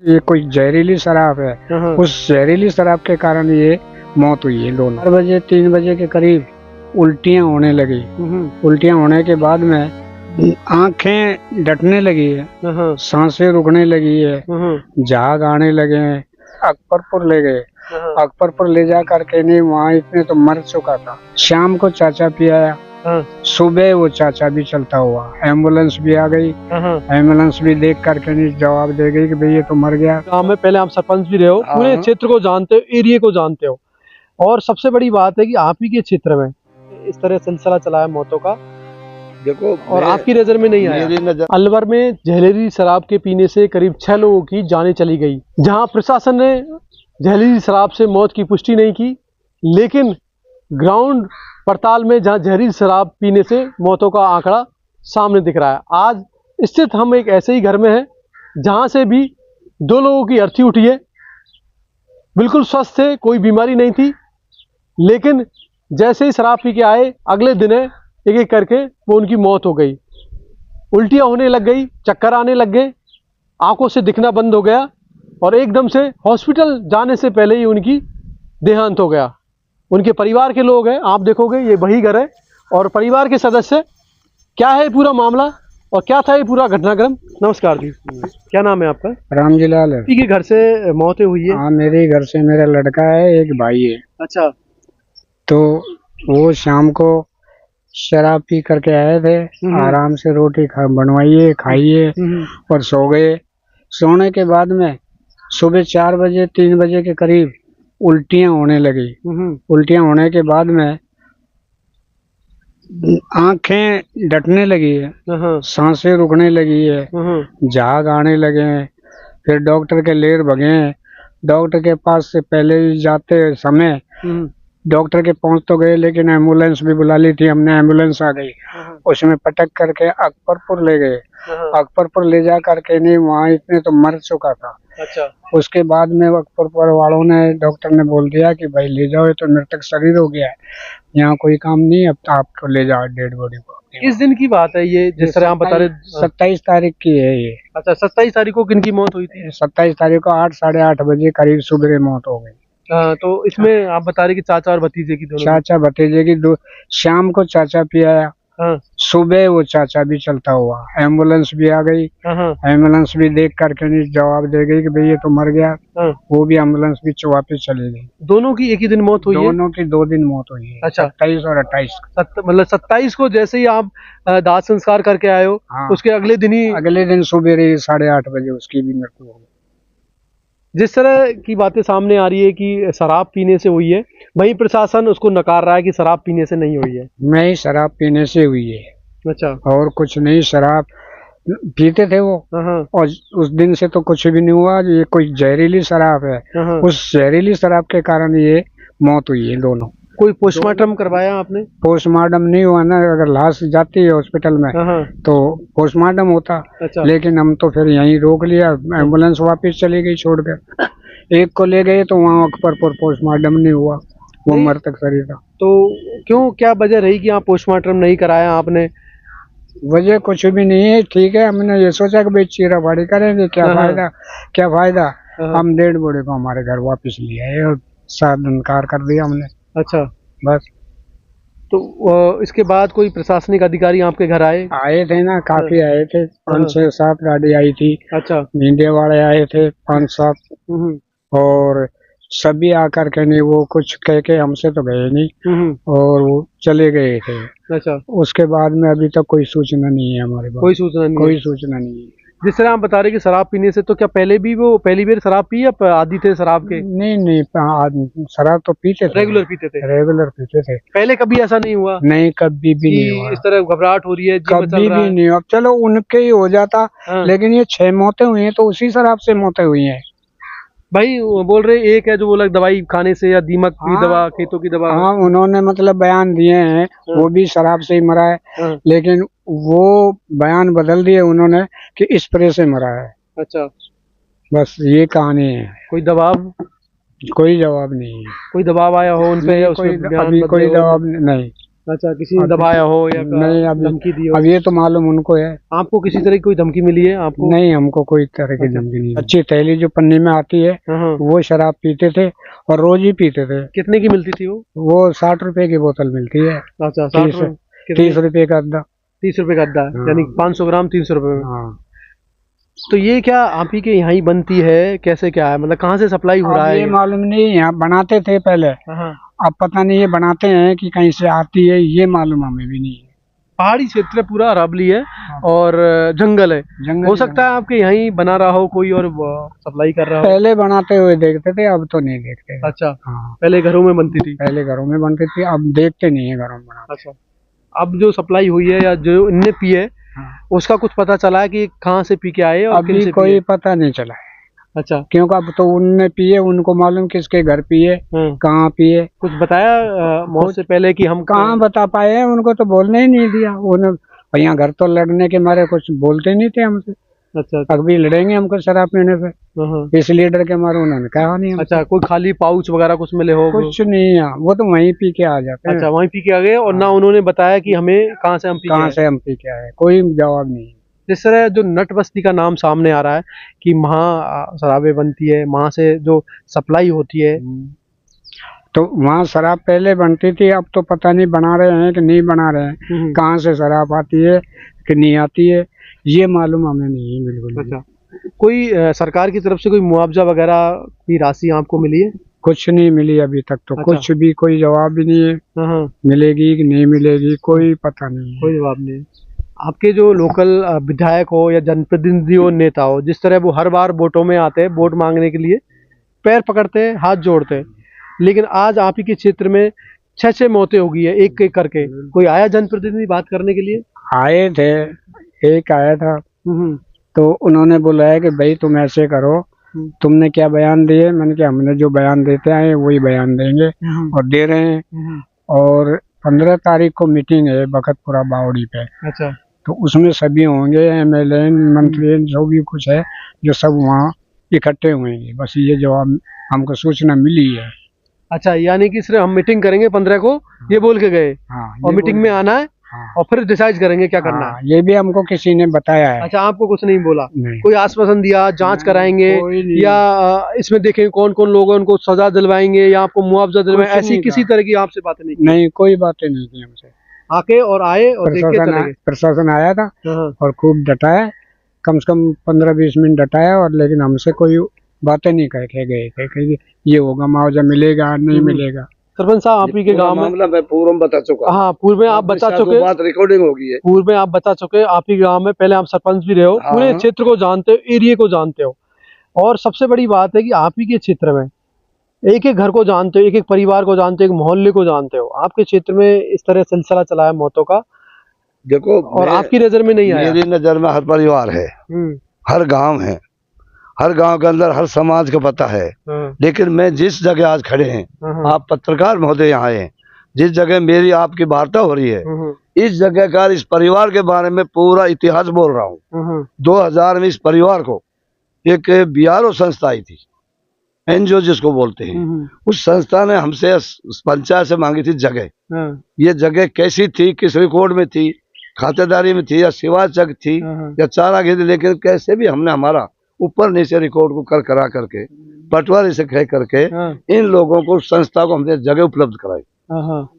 ये कोई जहरीली शराब है। उस जहरीली शराब के कारण ये मौत हुई है दोनों। 4 बजे 3 बजे के करीब उल्टियां होने लगी। उल्टियां होने के बाद में आंखें डटने लगी है, सांसें रुकने लगी है, झाग आने लगे हैं। अकबरपुर ले गए। अकबरपुर ले जा करके नहीं, वहाँ इतने तो मर चुका था। शाम को चाचा पियाया, सुबह वो चाचा भी चलता हुआ, एम्बुलेंस भी आ गई। एम्बुलेंस भी देख करके नहीं जवाब दे गई कि भाई ये तो मर गया। गाँव में पहले आप सरपंच भी रहे हो, पूरे क्षेत्र को जानते हो, एरिया को जानते हो, और सबसे बड़ी बात है कि आप ही के क्षेत्र में इस तरह सिलसिला चला है मौतों का। देखो, और आपकी नजर में नहीं आया। अलवर में जहरीली शराब के पीने से करीब 6 लोगों की जानें चली गई। जहां प्रशासन ने जहरीली शराब से मौत की पुष्टि नहीं की, लेकिन ग्राउंड पड़ताल में जहां जहरीली शराब पीने से मौतों का आंकड़ा सामने दिख रहा है। आज स्थित हम एक ऐसे ही घर में हैं जहां से भी 2 लोगों की अर्थी उठी है। बिल्कुल स्वस्थ थे, कोई बीमारी नहीं थी, लेकिन जैसे ही शराब पी के आए अगले दिन एक एक करके वो उनकी मौत हो गई। उल्टियां होने लग गई, चक्कर आने लग गए, आंखों से दिखना बंद हो गया और एकदम से हॉस्पिटल जाने से पहले ही उनकी देहांत हो गया। उनके परिवार के लोग हैं, आप देखोगे ये वही घर है, और परिवार के सदस्य। क्या है पूरा मामला और क्या था ये पूरा घटनाक्रम? नमस्कार जी, क्या नाम है आपका? रामजी लाल है। के घर से मौतें हुई है? हाँ, मेरे घर से मेरा लड़का है, एक भाई है। अच्छा। तो वो शाम को शराब पी करके आए थे, आराम से रोटी बनवाइए खाइए और सो गए। सोने के बाद में सुबह 4 बजे 3 बजे के करीब उल्टियां होने लगी। उल्टियां होने के बाद में आंखें डटने लगी है, सांसें रुकने लगी है, झाग आने लगे हैं। फिर डॉक्टर के लेर भगे हैं। डॉक्टर के पास से पहले ही जाते समय डॉक्टर के पहुंच तो गए, लेकिन एम्बुलेंस भी बुला ली थी हमने, एम्बुलेंस आ गई। उसमें पटक करके अकबरपुर ले गए। अकबरपुर ले जा करके नहीं, वहाँ इतने तो मर चुका था। अच्छा। उसके बाद में अकबरपुर वालों ने, डॉक्टर ने बोल दिया कि भाई ले जाओ, ये तो मृतक शरीर हो गया है, यहाँ कोई काम नहीं, अब तो आपको ले जाओ डेड बॉडी को। किस दिन की बात है ये, जिस तरह आप बता रहे? 27 तारीख की है ये। अच्छा, 27 तारीख को किन की मौत हुई थी? 27 तारीख को 8 साढ़े 8 बजे करीब सुबह मौत हो गई। तो इसमें आप बता रहे कि चाचा और भतीजे की दोनों? चाचा भतीजे की दो। शाम को चाचा पियाया, सुबह वो चाचा भी चलता हुआ, एम्बुलेंस भी आ गई। एम्बुलेंस भी देख करके नहीं जवाब दे गई कि भाई ये तो मर गया। वो भी एम्बुलेंस भी वापस चली गई। दोनों की एक ही दिन मौत हुई है? दोनों की 2 दिन मौत हुई है। अच्छा। 27 और 28। मतलब 27 को जैसे ही आप दाह संस्कार करके आए हो, उसके अगले दिन सुबह 8:30 बजे उसकी भी मृत्यु हो गई। जिस तरह की बातें सामने आ रही है कि शराब पीने से हुई है, वहीं प्रशासन उसको नकार रहा है कि शराब पीने से नहीं हुई है। नहीं, शराब पीने से हुई है। अच्छा। और कुछ नहीं, शराब पीते थे वो, और उस दिन से तो कुछ भी नहीं हुआ। ये कोई जहरीली शराब है। उस जहरीली शराब के कारण ये मौत हुई है दोनों। कोई पोस्टमार्टम करवाया आपने? पोस्टमार्टम नहीं हुआ ना, अगर लाश जाती है हॉस्पिटल में तो पोस्टमार्टम होता। अच्छा। लेकिन हम तो फिर यहीं रोक लिया, एम्बुलेंस वापस चली गई छोड़कर। एक को ले गए तो वहाँ अकबरपुर पोस्टमार्टम नहीं हुआ, वो मृतक शरीर था। तो क्यों, क्या वजह रही कि आप पोस्टमार्टम नहीं कराया आपने? वजह कुछ भी नहीं है, ठीक है। हमने ये सोचा कि भाई चीरा फाड़ी करेंगे, क्या फायदा क्या फायदा। हम डेड बॉडी को हमारे घर वापस ले आए और इनकार कर दिया हमने। अच्छा, बस। तो इसके बाद कोई प्रशासनिक अधिकारी आपके घर आए थे ना, काफी आए थे, 5-6-7 गाड़ी आई थी। अच्छा। मीडिया वाले आए थे 5-7, और सभी आकर के नहीं, वो कुछ कह के हमसे तो गए नहीं और वो चले गए थे। अच्छा। उसके बाद में अभी तक कोई सूचना नहीं है हमारे पास। कोई सूचना नहीं है। जिस तरह आप बता रहे कि शराब पीने से, तो क्या पहले भी वो पहली बार शराब पी या आदी थे शराब के? नहीं, शराब तो पीते थे, रेगुलर पीते थे। पहले कभी ऐसा नहीं हुआ? नहीं, कभी भी नहीं हुआ। इस तरह घबराहट हो रही है, कभी भी नहीं हुआ। चलो उनके ही हो जाता, लेकिन ये 6 मौतें हुई हैं तो उसी शराब से मौतें हुई हैं। भाई बोल रहे एक है जो बोला दवाई खाने से या दीमक की दवा, खेतों की दवा। हाँ, उन्होंने मतलब बयान दिए हैं, वो भी शराब से ही मरा है। लेकिन वो बयान बदल दिए उन्होंने कि स्प्रे से मरा है। अच्छा। बस ये कहानी है। कोई दबाव? कोई जवाब नहीं है। कोई दबाव आया हो उन पे? अभी कोई जवाब नहीं। अच्छा, किसी ने दबाया हो या नहीं, धमकी दी हो? अब ये तो मालूम उनको है। आपको किसी तरह की कोई धमकी मिली है आपको? नहीं, हमको कोई तरह की धमकी नहीं। अच्छी थैली जो पन्नी में आती है वो शराब पीते थे और रोज ही पीते थे। कितने की मिलती थी वो 60 रुपए की बोतल मिलती है। अच्छा, 30 रुपए का अद्दा। 30 रुपए का अद्दा, यानी 500 ग्राम 300 रुपए में। हाँ। तो ये क्या आप ही के यहाँ ही बनती है, कैसे क्या है, मतलब कहाँ से सप्लाई हो रहा है? ये मालूम नहीं, यहाँ बनाते थे पहले, अब पता नहीं ये बनाते हैं कि कहीं से आती है, ये मालूम हमें भी नहीं है। पहाड़ी क्षेत्र पूरा अरावली है और जंगल है, हो सकता है आपके यहाँ ही बना रहा हो कोई और सप्लाई कर रहा हो। पहले बनाते हुए देखते थे, अब तो नहीं देखते। अच्छा, हाँ, पहले घरों में बनती थी? पहले घरों में बनती थी, अब देखते नहीं है घरों में बनाते। अच्छा, अब जो सप्लाई हुई है या जो इनने पिए उसका कुछ पता चला है कि कहाँ से पी के आए और अभी किनसे कोई पिए? पता नहीं चला है। अच्छा, क्योंकि अब तो उनने पिए, उनको मालूम किसके घर पिए, कहाँ पिए। कुछ बताया मौत से पहले कि हम कहाँ बता पाए हैं, उनको तो बोलने ही नहीं दिया। उन्हें यहाँ घर तो लड़ने के मारे कुछ बोलते नहीं थे हमसे। अच्छा, अभी लड़ेंगे हमको शराब पीने पे, इसलिए डर के मारे उन्होंने कहा नहीं। अच्छा, कोई खाली पाउच वगैरह कुछ मिले हो? कुछ नहीं है, वो तो वहीं पी के आ जाते हैं। अच्छा, वहीं पी के आ गए और ना उन्होंने बताया कि हमें कहाँ से हम पी के आए, कोई जवाब नहीं। जिस तरह जो नट बस्ती का नाम सामने आ रहा है कि वहाँ शराबें बनती है, वहाँ से जो सप्लाई होती है, तो वहाँ शराब पहले बनती थी, अब तो पता नहीं बना रहे हैं कि नहीं बना रहे हैं। कहाँ से शराब आती है कि नहीं आती है, ये मालूम हमें नहीं है बिल्कुल। अच्छा, कोई सरकार की तरफ से कोई मुआवजा वगैरह की राशि आपको मिली है? कुछ नहीं मिली अभी तक तो। अच्छा। कुछ भी कोई जवाब भी नहीं है। मिलेगी कि नहीं मिलेगी कोई पता नहीं है। कोई जवाब नहीं। आपके जो लोकल विधायक हो या जनप्रतिनिधि हो, नेता हो, जिस तरह वो हर बार वोटों में आते हैं, वोट मांगने के लिए पैर पकड़ते हैं, हाथ जोड़ते हैं, लेकिन आज आप ही के क्षेत्र में 6 मौतें हो गई है एक एक करके। कोई आया जनप्रतिनिधि बात करने के लिए? आए थे, एक आया था, तो उन्होंने बुलाया कि भाई तुम ऐसे करो, तुमने क्या बयान दिए। मैंने कहा हमने जो बयान देते आए वही बयान देंगे और दे रहे हैं। और 15 तारीख को मीटिंग है बखतपुरा बावड़ी पे। अच्छा, तो उसमें सभी होंगे, MLA मंत्री जो भी कुछ है, जो सब वहाँ इकट्ठे हुएंगे। बस ये जवाब हमको सूचना मिली है। अच्छा, यानी कि सिर्फ हम मीटिंग करेंगे 15 को, ये बोल के गए। और मीटिंग में आना है और फिर डिसाइड करेंगे क्या करना है। ये भी हमको किसी ने बताया है। अच्छा, आपको कुछ नहीं बोला? नहीं। कोई आश्वासन दिया जांच कराएंगे या इसमें देखेंगे कौन कौन लोग हैं उनको सजा दिलवाएंगे या आपको मुआवजा दिलवाएंगे, ऐसी किसी तरह की आपसे बातें नहीं? नहीं, कोई बातें नहीं की हमसे। आके और आए और देख के चले गए। प्रशासन आया था और खूब डटाया, कम से कम 15-20 मिनट डटाया, और लेकिन हमसे कोई बातें नहीं कह के गए थे ये होगा, मुआवजा मिलेगा नहीं मिलेगा। सरपंच साहब, आप ही के गांव में मामला मैं पूर्व में बता चुका। हाँ, पूर्व में आप बता चुके, बात रिकॉर्डिंग हो गई है। पूर्व में आप बता चुके, आप ही गांव में पहले आप सरपंच भी रहे हो, पूरे क्षेत्र को जानते हो, एरिया को जानते हो। और सबसे बड़ी बात है कि आप ही के क्षेत्र में एक एक घर को जानते हो, एक एक परिवार को जानते हो, एक मोहल्ले को जानते हो। आपके क्षेत्र में इस तरह सिलसिला चला है मौतों का, देखो, और आपकी नजर में नहीं आया? मेरी नजर में हर परिवार है, हर गांव है, हर गांव के अंदर हर समाज को पता है। लेकिन मैं जिस जगह आज खड़े हैं, आप पत्रकार महोदय यहाँ आए, जिस जगह मेरी आपकी वार्ता हो रही है, इस जगह का, इस परिवार के बारे में पूरा इतिहास बोल रहा हूँ। 2000 में इस परिवार को एक BRO संस्था आई थी, NGO जिसको बोलते हैं। उस संस्था ने हमसे पंचायत से मांगी थी जगह। ये जगह कैसी थी, किस रिकॉर्ड में थी, खातेदारी में थी या सिवाचक थी या चारागाह थी, लेकिन कैसे भी हमने हमारा ऊपर नीचे रिकॉर्ड को कर करा करके, पटवारी से कह करके इन लोगों को, संस्था को हमने जगह उपलब्ध कराई।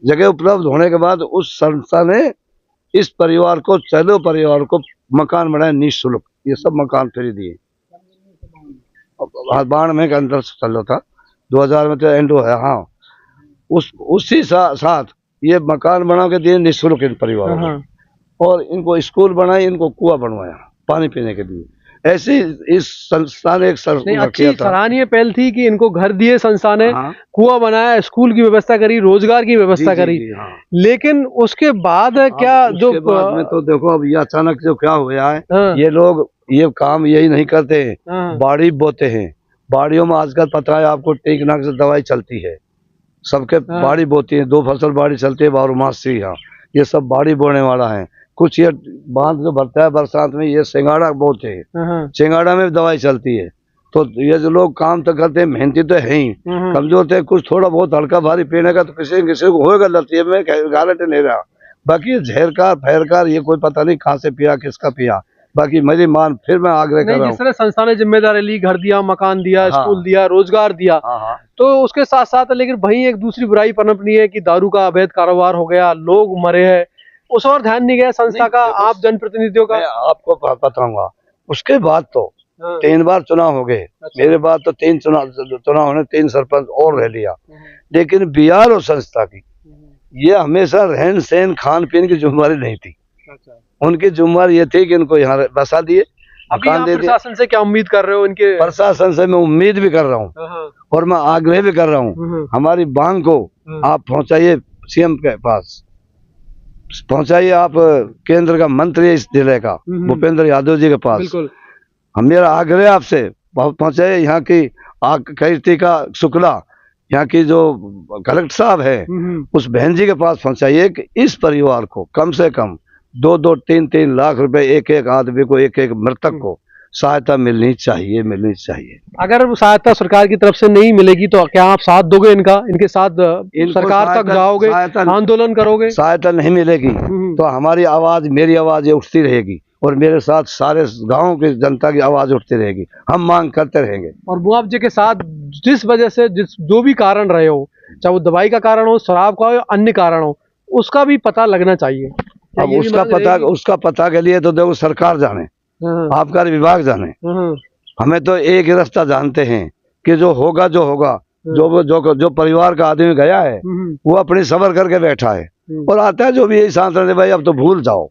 जगह उपलब्ध होने के बाद उस संस्था ने इस परिवार को, चलो परिवार को मकान बनाए निःशुल्क। ये सब मकान फ्री दिए। 92 के अंदर चल रहा था, 2000 में तो एंड है। हाँ, उसी साथ ये मकान बना के दिए निःशुल्क इन परिवारों को, और इनको स्कूल बनाए, इनको कुआं बनवाया पानी पीने के लिए। ऐसी इस संस्था ने एक अच्छी सराहनीय पहल थी कि इनको घर दिए संस्था ने, कुआं बनाया, स्कूल की व्यवस्था करी, रोजगार की व्यवस्था करी। लेकिन उसके बाद क्या, जो बाद में तो देखो अब ये अचानक जो क्या हुआ है, ये लोग ये काम यही नहीं करते हैं, बाड़ी बोते हैं। बाड़ियों में आजकल पता है आपको, कीटनाशक से दवाई चलती है, सबके बाड़ी बोती है, 2 फसल बाड़ी चलती है बारहमासी। यहाँ ये सब बाड़ी बोने वाला है। कुछ ये बांध जो भरता है बरसात में, ये सिंगाड़ा बोते हैं, सिंगाड़ा में दवाई चलती है। तो ये जो लोग काम तो करते हैं, मेहनती तो है ही, कमजोर थे, कुछ थोड़ा बहुत हल्का भारी पीने का तो किसी किसी को होएगा लत, ये मैं गारंटी नहीं रहा। बाकी झेरकार फैरकार ये कोई पता नहीं कहाँ से पिया, किसका पिया। बाकी मेरी मान फिर मैं आग्रह कर रहा हूँ, जिस तरह संस्था ने जिम्मेदारी ली, घर दिया, मकान दिया, हाँ, स्कूल दिया, रोजगार दिया, हाँ, तो उसके साथ साथ लेकिन वहीं एक दूसरी बुराई पनपनी है कि दारू का अवैध कारोबार हो गया, लोग मरे हैं, उस और ध्यान नहीं गया संस्था का, आप जनप्रतिनिधियों का। मैं आपको बताऊंगा, उसके बाद तो 3 बार चुनाव हो गए। अच्छा। मेरे बाद तो 3 चुनाव होने, 3 सरपंच और रह लिया। लेकिन बिहार और संस्था की ये हमेशा रहन सहन खान पीन की जिम्मेदारी नहीं थी। अच्छा। उनकी जिम्मेदारी ये थी कि इनको यहाँ बसा दिए, मकान दे दिए। प्रशासन से क्या उम्मीद कर रहे हो इनके? प्रशासन से मैं उम्मीद भी कर रहा हूँ और मैं आग्रह भी कर रहा हूँ, हमारी मांग को आप पहुँचाइए सीएम के पास, पहुँचाइए आप केंद्र का मंत्री इस जिले का भूपेंद्र यादव जी के पास। बिल्कुल। हम मेरा आग्रह आपसे पहुँचाइए, यहाँ की कीर्तिका शुक्ला, यहाँ की जो कलेक्टर साहब है, उस बहन जी के पास पहुँचाइए कि इस परिवार को कम से कम 2-2, 3-3 लाख रुपए एक आदमी को, एक मृतक को सहायता मिलनी चाहिए, मिलनी चाहिए। अगर सहायता सरकार की तरफ से नहीं मिलेगी तो क्या आप साथ दोगे इनका, इनके साथ सरकार तक जाओगे, आंदोलन करोगे? सहायता नहीं मिलेगी तो हमारी आवाज, मेरी आवाज ये उठती रहेगी और मेरे साथ सारे गांव की जनता की आवाज उठती रहेगी। हम मांग करते रहेंगे। और मुआवजे के साथ जिस वजह से जो भी कारण रहे हो, चाहे वो दवाई का कारण हो, शराब का हो या अन्य कारण हो, उसका भी पता लगना चाहिए। अब उसका पता के लिए तो देखो सरकार जाने, आबकारी विभाग जाने, हमें तो एक ही रास्ता जानते हैं कि जो होगा जो परिवार का आदमी गया है वो अपनी सबर करके बैठा है और आता है जो भी यही सांस रहे, भाई अब तो भूल जाओ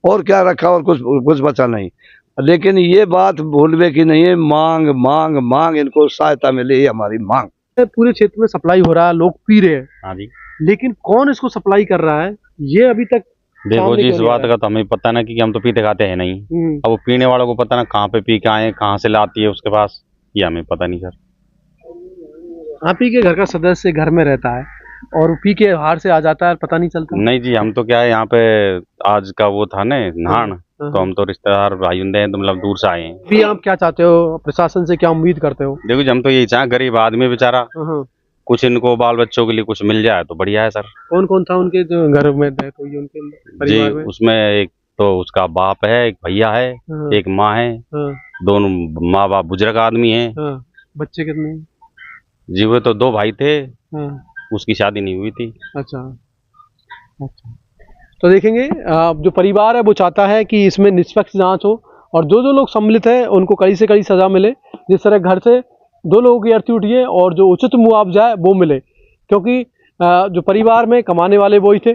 और क्या रखा और कुछ बचा नहीं। लेकिन ये बात भूलने की नहीं है, मांग मांग मांग, इनको सहायता मिले, ये हमारी मांग। पूरे क्षेत्र में सप्लाई हो रहा है, लोग पी रहे हैं। हाँ जी। लेकिन कौन इसको सप्लाई कर रहा है ये अभी तक देखो जी, इस बात का तो हमें पता ना, कि हम तो पीते खाते हैं नहीं। अब वो पीने वालों को पता ना कहाँ पे पी के आए, कहाँ से लाती है उसके पास, ये हमें पता नहीं सर। आप ही के घर का सदस्य घर में रहता है और पी के बाहर से आ जाता है, पता नहीं चलता? नहीं जी, हम तो क्या है, यहाँ पे आज का वो था ना नहान, तो हम तो रिश्तेदार भाई हैं, तो मतलब दूर से आए हैं। भी आप क्या चाहते हो, प्रशासन से क्या उम्मीद करते हो? देखो जी, हम तो यही चाहे, गरीब आदमी बेचारा, कुछ इनको बाल बच्चों के लिए कुछ मिल जाए तो बढ़िया है सर। कौन कौन था उनके जो घर में डेथ हुई उनके परिवार में? उसमें एक तो उसका बाप है, एक भैया है, एक माँ है, दोनों माँ बाप बुजुर्ग आदमी है। बच्चे कितने? जी वो तो 2 भाई थे, उसकी शादी नहीं हुई थी। अच्छा। तो देखेंगे जो परिवार है वो चाहता है कि इसमें निष्पक्ष जांच हो और जो लोग सम्मिलित है उनको कड़ी से कड़ी सजा मिले। जिस तरह घर से 2 लोगों की अर्थी उठी है और जो उचित मुआवजा है वो मिले, क्योंकि जो परिवार में कमाने वाले वो ही थे।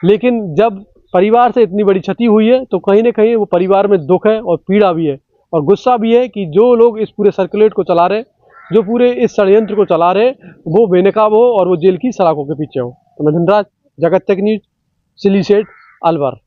लेकिन जब परिवार से इतनी बड़ी क्षति हुई है तो कहीं ना कहीं वो परिवार में दुख है और पीड़ा भी है और गुस्सा भी है कि जो लोग इस पूरे सर्कुलेट को चला रहे, जो पूरे इस षड्यंत्र को चला रहे, वो बेनकाब हो और वो जेल की सलाखों के पीछे हो। तो मैं धनराज, जगत तक न्यूज, सिलीसेट, अलवर।